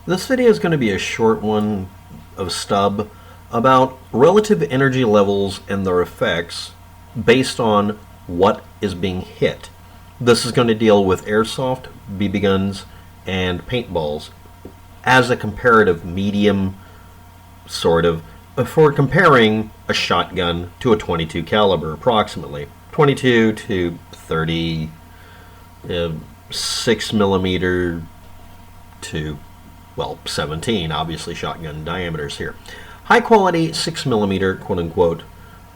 This video is going to be a short one of stub about relative energy levels and their effects based on what is being hit. This is going to deal with airsoft, BB guns, and paintballs as a comparative medium, sort of, for comparing a shotgun to a .22 caliber, approximately 22 to 30, 6 millimeter to, well, 17, obviously shotgun diameters here. High quality 6 millimeter, quote unquote,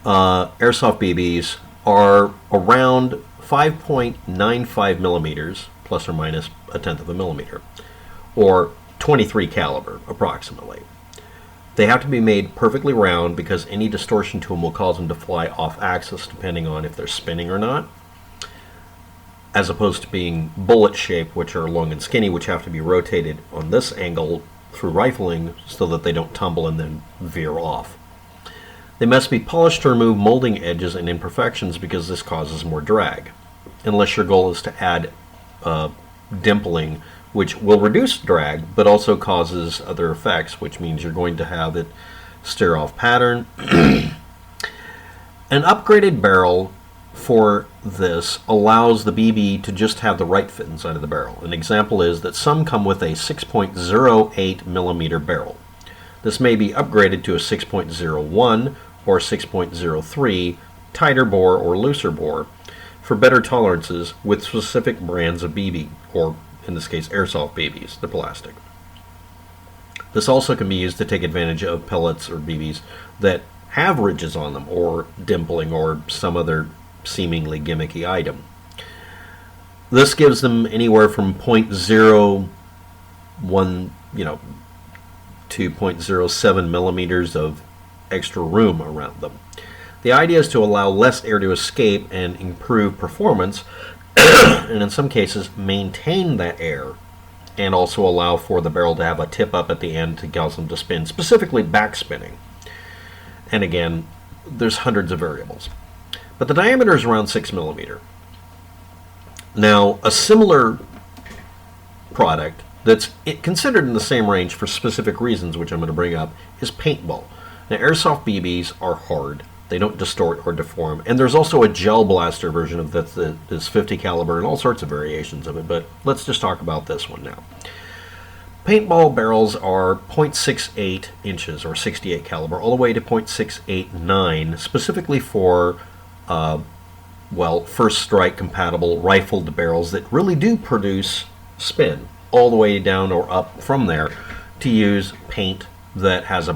airsoft BBs are around 5.95 millimeters, plus or minus a tenth of a millimeter, or 23 caliber, approximately. They have to be made perfectly round because any distortion to them will cause them to fly off axis depending on if they're spinning or not, as opposed to being bullet shaped, which are long and skinny, which have to be rotated on this angle through rifling so that they don't tumble and then veer off. They must be polished to remove molding edges and imperfections because this causes more drag, unless your goal is to add dimpling, which will reduce drag but also causes other effects, which means you're going to have it steer off pattern. An upgraded barrel for this allows the BB to just have the right fit inside of the barrel. An example is that some come with a 6.08 millimeter barrel. This may be upgraded to a 6.01 or 6.03 tighter bore or looser bore for better tolerances with specific brands of BB, or in this case airsoft BBs, the plastic. This also can be used to take advantage of pellets or BBs that have ridges on them or dimpling or some other seemingly gimmicky item. This gives them anywhere from 0.01, to 0.07 millimeters of extra room around them. The idea is to allow less air to escape and improve performance, and in some cases maintain that air, and also allow for the barrel to have a tip up at the end to cause them to spin, specifically back spinning. And again, there's hundreds of variables. But the diameter is around 6 millimeter. Now, a similar product that's considered in the same range for specific reasons, which I'm going to bring up, is paintball. Now, airsoft BBs are hard. They don't distort or deform. And there's also a gel blaster version of that is 50 caliber and all sorts of variations of it, but let's just talk about this one now. Paintball barrels are 0.68 inches or 68 caliber all the way to 0.689, specifically for first strike compatible rifled barrels that really do produce spin all the way down or up from there, to use paint that has a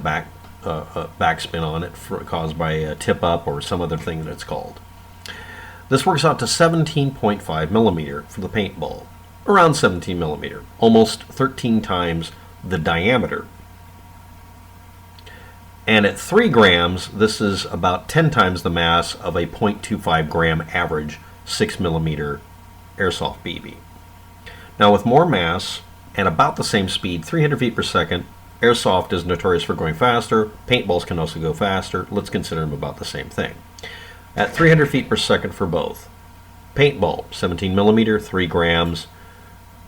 backspin on it caused by a tip up or some other thing that it's called. This works out to 17.5 millimeter for the paintball, around 17 millimeter, almost 13 times the diameter. And at 3 grams, this is about 10 times the mass of a 0.25 gram average 6 millimeter airsoft BB. Now, with more mass and about the same speed, 300 feet per second, airsoft is notorious for going faster. Paintballs can also go faster. Let's consider them about the same thing. At 300 feet per second for both, paintball, 17 millimeter, 3 grams,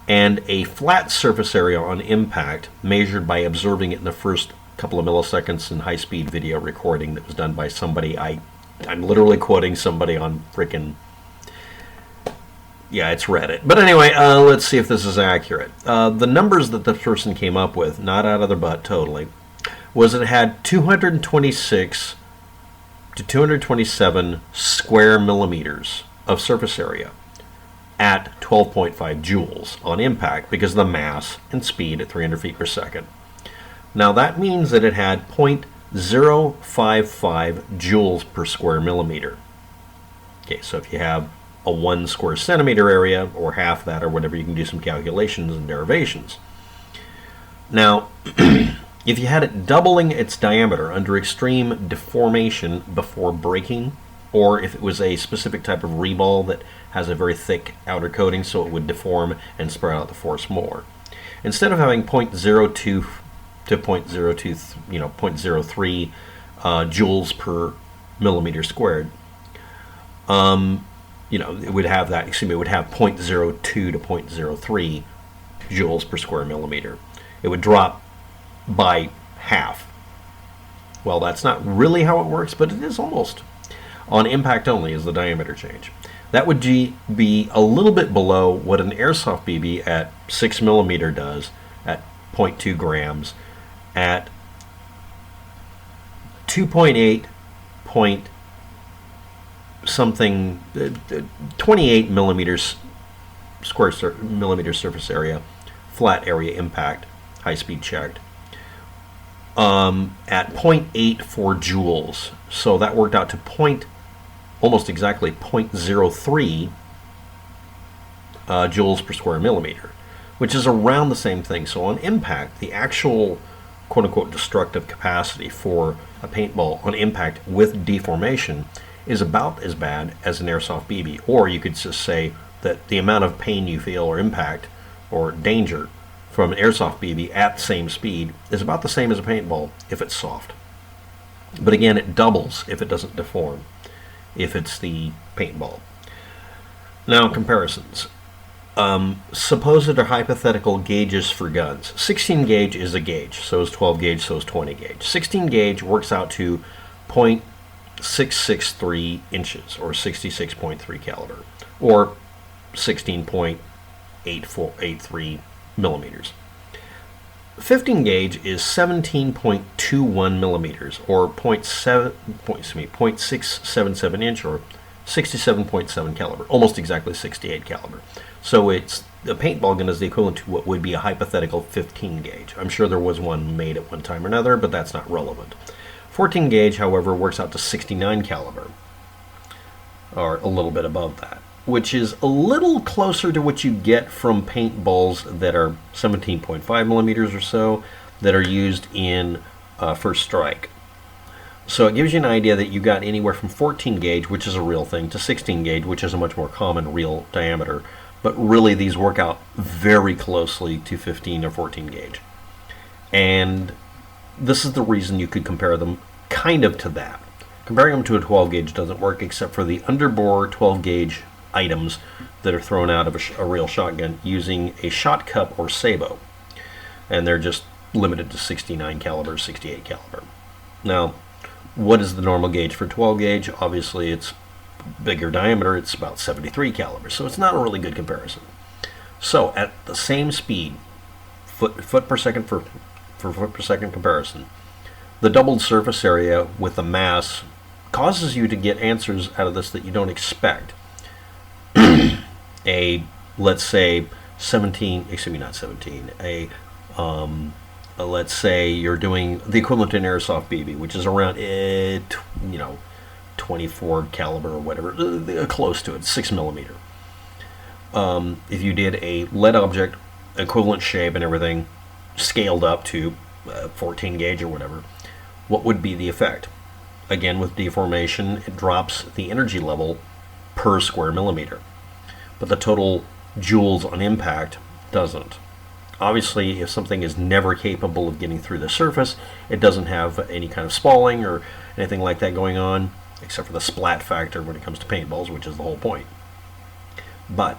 and a flat surface area on impact measured by observing it in the first couple of milliseconds in high-speed video recording that was done by somebody. I'm literally quoting somebody on freaking, yeah, it's Reddit. But anyway, let's see if this is accurate. The numbers that the person came up with, not out of their butt totally, was it had 226 to 227 square millimeters of surface area at 12.5 joules on impact because of the mass and speed at 300 feet per second. Now that means that it had 0.055 joules per square millimeter. Okay, so if you have a 1 square centimeter area, or half that, or whatever, you can do some calculations and derivations. Now, if you had it doubling its diameter under extreme deformation before breaking, or if it was a specific type of reball that has a very thick outer coating so it would deform and spread out the force more, instead of having 0.02 to 0.03 joules per millimeter squared, it would have that, it would have 0.02 to 0.03 joules per square millimeter. it would drop by half. Well, that's not really how it works, but it is almost. On impact only is the diameter change. That would be a little bit below what an airsoft BB at 6 millimeter does at 0.2 grams, at 2.8 point something, 28 millimeters millimeter surface area, flat area impact, high speed checked, at 0.84 joules. So that worked out to almost exactly 0.03 joules per square millimeter, which is around the same thing. So on impact, the actual quote-unquote destructive capacity for a paintball on impact with deformation is about as bad as an airsoft BB. Or you could just say that the amount of pain you feel or impact or danger from an airsoft BB at the same speed is about the same as a paintball if it's soft. But again, it doubles if it doesn't deform, if it's the paintball. Now, comparisons. Supposed or hypothetical gauges for guns. 16 gauge is a gauge, so is 12 gauge, so is 20 gauge. 16 gauge works out to 0.663 inches, or 66.3 caliber, or 16.83 millimeters. 15 gauge is 17.21 millimeters, or 0.677 inch, or 67.7 caliber, almost exactly 68 caliber. So the paintball gun is the equivalent to what would be a hypothetical 15 gauge. I'm sure there was one made at one time or another, but that's not relevant. 14 gauge, however, works out to 69 caliber, or a little bit above that, which is a little closer to what you get from paintballs that are 17.5 millimeters or so that are used in First Strike. So it gives you an idea that you got anywhere from 14 gauge, which is a real thing, to 16 gauge, which is a much more common real diameter. But really these work out very closely to 15 or 14 gauge. And this is the reason you could compare them kind of to that. Comparing them to a 12 gauge doesn't work except for the underbore 12 gauge items that are thrown out of a real shotgun using a shot cup or sabot. And they're just limited to 69 caliber, 68 caliber. Now, what is the normal gauge for 12 gauge? Obviously, it's bigger diameter. It's about 73 caliber, so it's not a really good comparison. So, at the same speed, foot per second for foot per second comparison, the doubled surface area with the mass causes you to get answers out of this that you don't expect. Let's say 17, excuse me, not 17, let's say you're doing the equivalent to an airsoft BB, which is around 24 caliber or whatever, close to it, 6 millimeter. If you did a lead object, equivalent shape and everything, scaled up to 14 gauge or whatever, what would be the effect? Again, with deformation, it drops the energy level per square millimeter, but the total joules on impact doesn't. Obviously, if something is never capable of getting through the surface, it doesn't have any kind of spalling or anything like that going on, except for the splat factor when it comes to paintballs, which is the whole point. But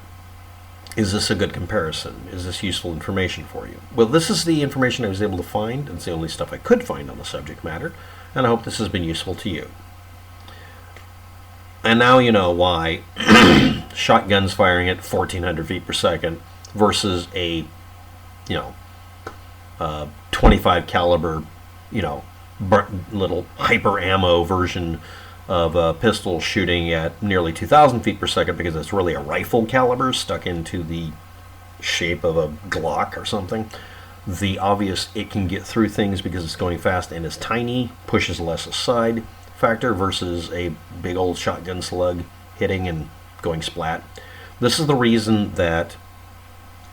is this a good comparison? Is this useful information for you? Well, this is the information I was able to find. It's the only stuff I could find on the subject matter, and I hope this has been useful to you. And now you know why shotguns firing at 1,400 feet per second versus a 25 caliber, little hyper ammo version of a pistol shooting at nearly 2,000 feet per second, because it's really a rifle caliber stuck into the shape of a Glock or something. The obvious it can get through things because it's going fast and is tiny, pushes less aside factor versus a big old shotgun slug hitting and going splat. This is the reason that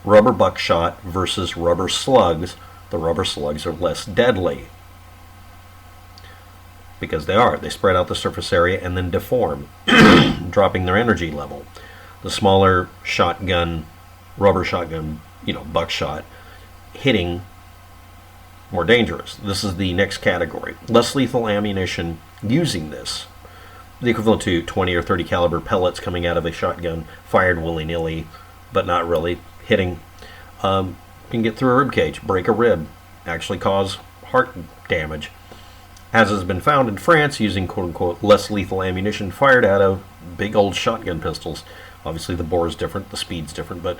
rubber buckshot versus rubber slugs, the rubber slugs are less deadly. Because they spread out the surface area and then deform, dropping their energy level. The smaller shotgun, rubber shotgun, buckshot, hitting, more dangerous. This is the next category. Less lethal ammunition using this, the equivalent to 20 or 30 caliber pellets coming out of a shotgun, fired willy-nilly, but not really hitting. can get through a rib cage, break a rib, actually cause heart damage. As has been found in France using quote-unquote less lethal ammunition fired out of big old shotgun pistols. Obviously the bore is different, the speed's different, but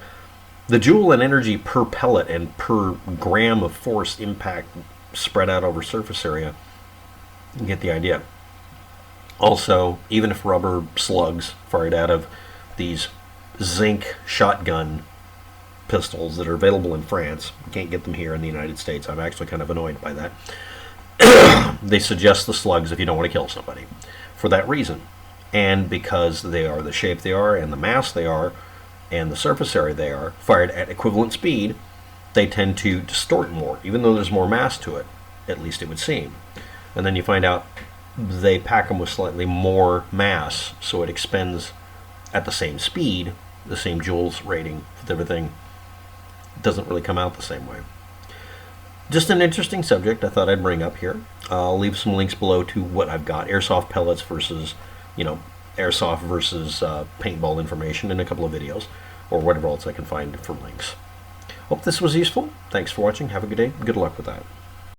the joule and energy per pellet and per gram of force impact spread out over surface area, you get the idea. Also, even if rubber slugs fired out of these zinc shotgun pistols that are available in France, you can't get them here in the United States. I'm actually kind of annoyed by that. They suggest the slugs if you don't want to kill somebody for that reason. And because they are the shape they are and the mass they are and the surface area they are, fired at equivalent speed, they tend to distort more, even though there's more mass to it, at least it would seem. And then you find out they pack them with slightly more mass, so it expends at the same speed, the same joules rating with everything. It doesn't really come out the same way. Just an interesting subject I thought I'd bring up here. I'll leave some links below to what I've got, airsoft pellets versus, airsoft versus paintball information in a couple of videos, or whatever else I can find for links. Hope this was useful. Thanks for watching. Have a good day. Good luck with that.